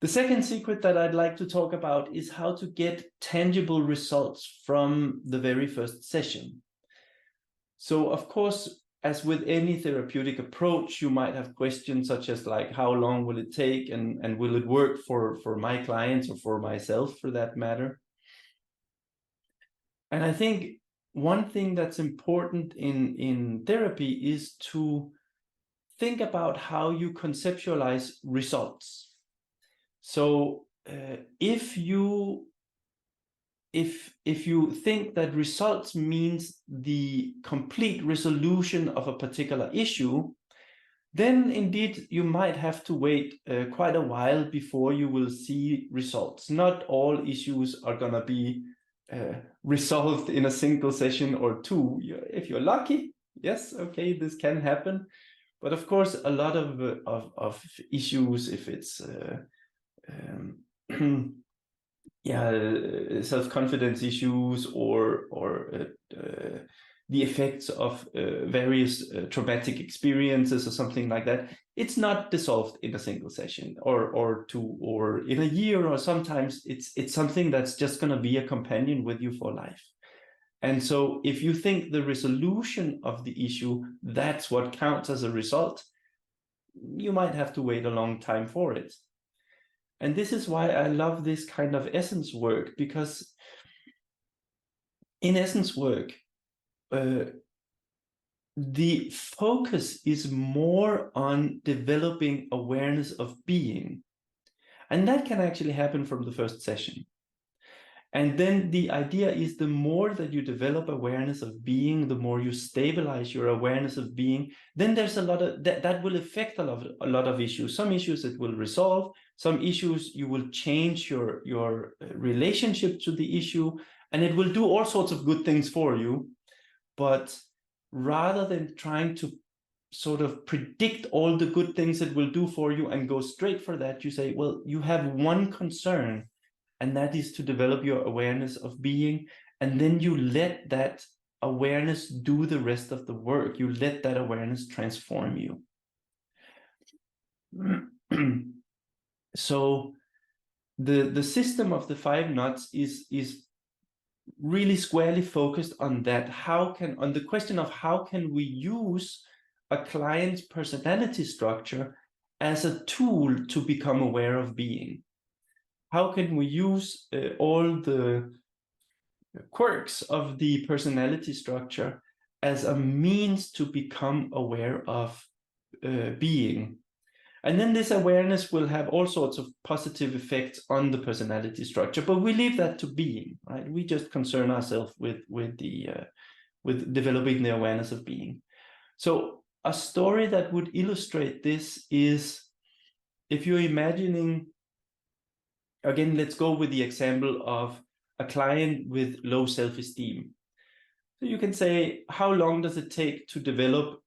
The second secret that I'd like to talk about is how to get tangible results from the very first session. So, of course, as with any therapeutic approach, you might have questions such as like, how long will it take, and will it work for my clients or for myself for that matter? And I think one thing that's important in therapy is to think about how you conceptualize results. So if you think that results means the complete resolution of a particular issue, then indeed you might have to wait quite a while before you will see results. Not all issues are going to be resolved in a single session or two. If you're lucky, yes, okay, this can happen. But of course, a lot of issues, if it's self-confidence issues or the effects of various traumatic experiences or something like that, it's not dissolved in a single session or two or in a year, or sometimes it's something that's just going to be a companion with you for life. And so if you think the resolution of the issue, that's what counts as a result, you might have to wait a long time for it. And this is why I love this kind of essence work, because in essence work, the focus is more on developing awareness of being. And that can actually happen from the first session. And then the idea is the more that you develop awareness of being, the more you stabilize your awareness of being, then there's a lot of that will affect a lot of issues. Some issues it will resolve, some issues you will change your relationship to the issue, and it will do all sorts of good things for you. But rather than trying to sort of predict all the good things it will do for you and go straight for that, you say, well, you have one concern, and that is to develop your awareness of being. And then you let that awareness do the rest of the work. You let that awareness transform you. So the system of the 5 nuts is really squarely focused on that. On the question of how can we use a client's personality structure as a tool to become aware of being. How can we use all the quirks of the personality structure as a means to become aware of being? And then this awareness will have all sorts of positive effects on the personality structure, but we leave that to being, right? We just concern ourselves with developing the awareness of being. So a story that would illustrate this is, if you're imagining, again, let's go with the example of a client with low self-esteem. So you can say, how long does it take to develop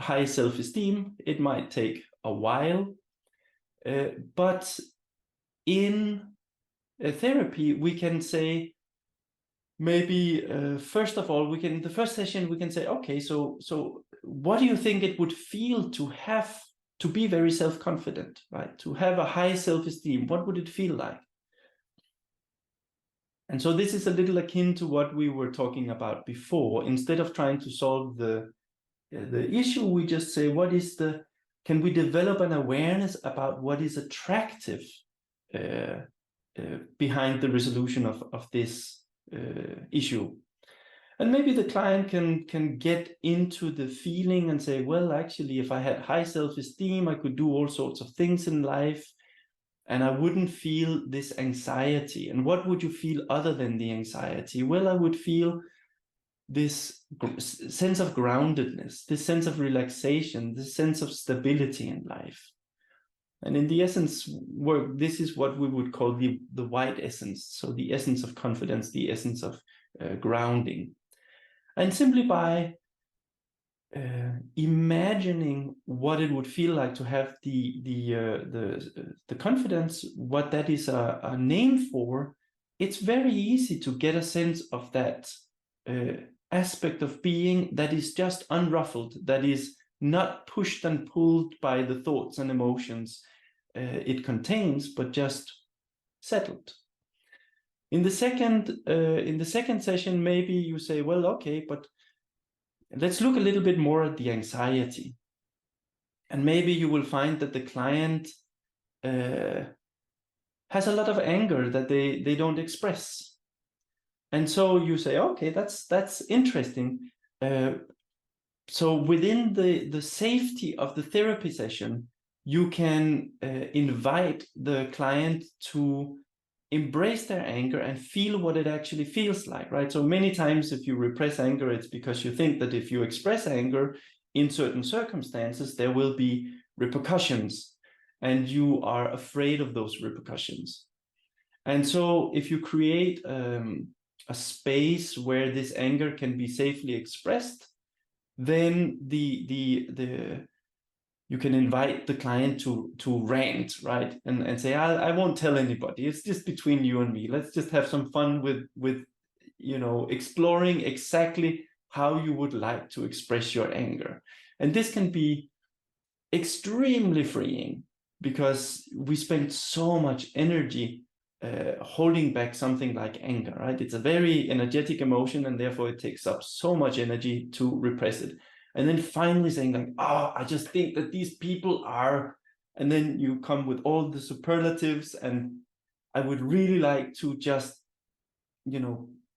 high self-esteem? It might take a while, but in therapy, we can say, maybe first of all, the first session, we can say, okay, so what do you think it would feel to be very self-confident, right? To have a high self-esteem, what would it feel like? And so this is a little akin to what we were talking about before. Instead of trying to solve the issue, we just say, can we develop an awareness about what is attractive behind the resolution of this issue? And maybe the client can get into the feeling and say, well, actually, if I had high self-esteem, I could do all sorts of things in life, and I wouldn't feel this anxiety. And what would you feel other than the anxiety? Well, I would feel this sense of groundedness, this sense of relaxation, this sense of stability in life. And in the essence work, this is what we would call the white essence. So the essence of confidence, the essence of grounding. And simply by imagining what it would feel like to have the confidence, what that is a name for, it's very easy to get a sense of that aspect of being that is just unruffled, that is not pushed and pulled by the thoughts and emotions, it contains, but just settled. In the second session, maybe you say, well, okay, but let's look a little bit more at the anxiety. And maybe you will find that the client has a lot of anger that they don't express. And so you say, okay, that's interesting. So within the safety of the therapy session, you can invite the client to embrace their anger and feel what it actually feels like, right? So many times if you repress anger, it's because you think that if you express anger in certain circumstances, there will be repercussions, and you are afraid of those repercussions. And so if you create a space where this anger can be safely expressed, then you can invite the client to rant, right? And say, I won't tell anybody. It's just between you and me. Let's just have some fun with exploring exactly how you would like to express your anger. And this can be extremely freeing, because we spend so much energy holding back something like anger, right? It's a very energetic emotion, and therefore it takes up so much energy to repress it. And then finally saying like, oh, I just think that these people are, and then you come with all the superlatives, and I would really like to just,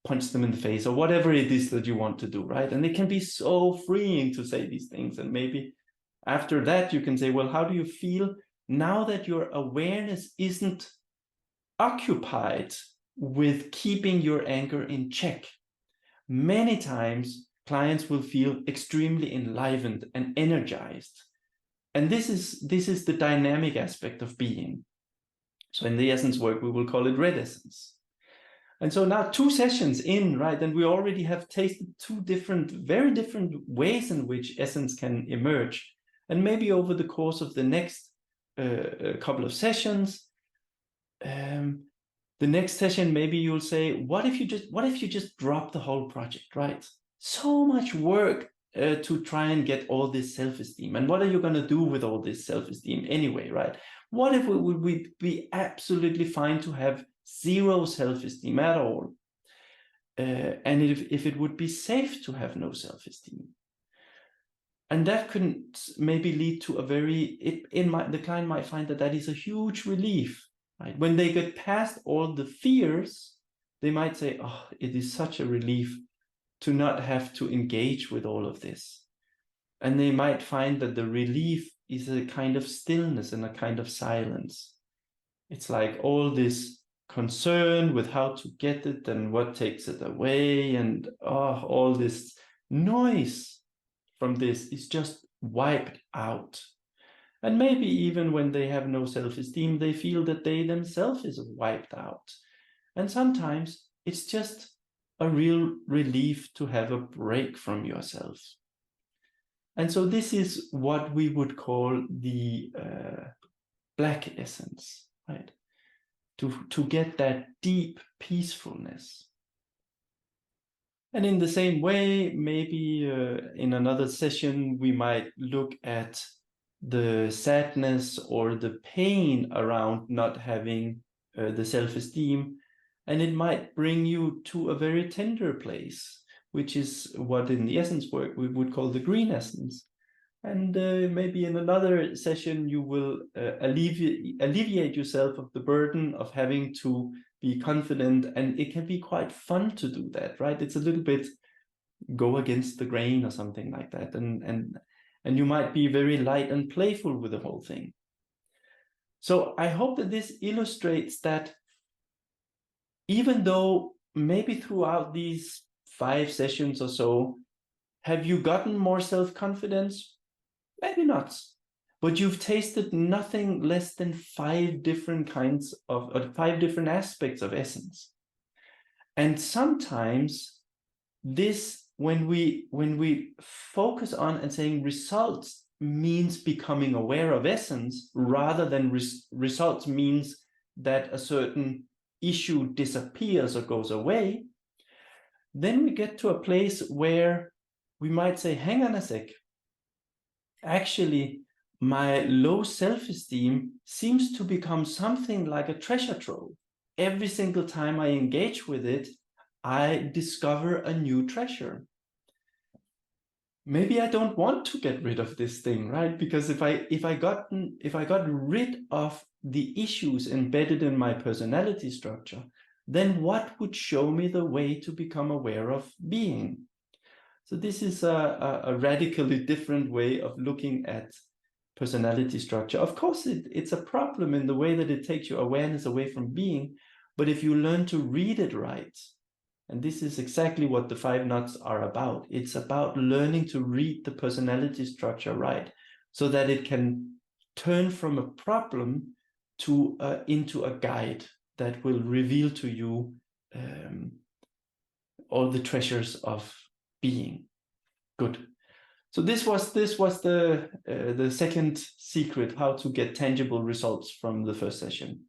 punch them in the face, or whatever it is that you want to do, right? And it can be so freeing to say these things. And maybe after that, you can say, well, how do you feel now that your awareness isn't occupied with keeping your anger in check? Many times, clients will feel extremely enlivened and energized. And this is the dynamic aspect of being. So in the essence work, we will call it red essence. And so now 2 sessions in, right, and we already have tasted 2 very different ways in which essence can emerge. And maybe over the course of the next couple of sessions, the next session, maybe you'll say, what if you just drop the whole project, right? So much work to try and get all this self-esteem. And what are you going to do with all this self-esteem anyway, right? What if would we be absolutely fine to have 0 self-esteem at all? And if it would be safe to have no self-esteem. And that could maybe lead to the client might find that is a huge relief, right? When they get past all the fears, they might say, oh, it is such a relief to not have to engage with all of this. And they might find that the relief is a kind of stillness and a kind of silence. It's like all this concern with how to get it and what takes it away, and all this noise from this is just wiped out. And maybe even when they have no self-esteem, they feel that they themselves is wiped out. And sometimes it's just a real relief to have a break from yourself. And so this is what we would call the black essence, right? To get that deep peacefulness. And in the same way, maybe in another session, we might look at the sadness or the pain around not having the self-esteem, and it might bring you to a very tender place, which is what in the essence work we would call the green essence. And maybe in another session, you will alleviate yourself of the burden of having to be confident. And it can be quite fun to do that, right? It's a little bit go against the grain or something like that. And you might be very light and playful with the whole thing. So I hope that this illustrates that even though maybe throughout these 5 sessions or so, have you gotten more self-confidence? Maybe not, but you've tasted nothing less than 5 different kinds of, or 5 different aspects of essence. And sometimes this, when we focus on and saying results means becoming aware of essence, rather than results means that a certain issue disappears or goes away, then we get to a place where we might say, hang on a sec. Actually, my low self-esteem seems to become something like a treasure trove. Every single time I engage with it, I discover a new treasure. Maybe I don't want to get rid of this thing, right? Because if I got rid of the issues embedded in my personality structure, then what would show me the way to become aware of being? So this is a radically different way of looking at personality structure. Of course, it's a problem in the way that it takes your awareness away from being, but if you learn to read it right, and this is exactly what the 5 knots are about. It's about learning to read the personality structure right, so that it can turn from a problem to into a guide that will reveal to you all the treasures of being. Good. So this was the second secret, how to get tangible results from the first session.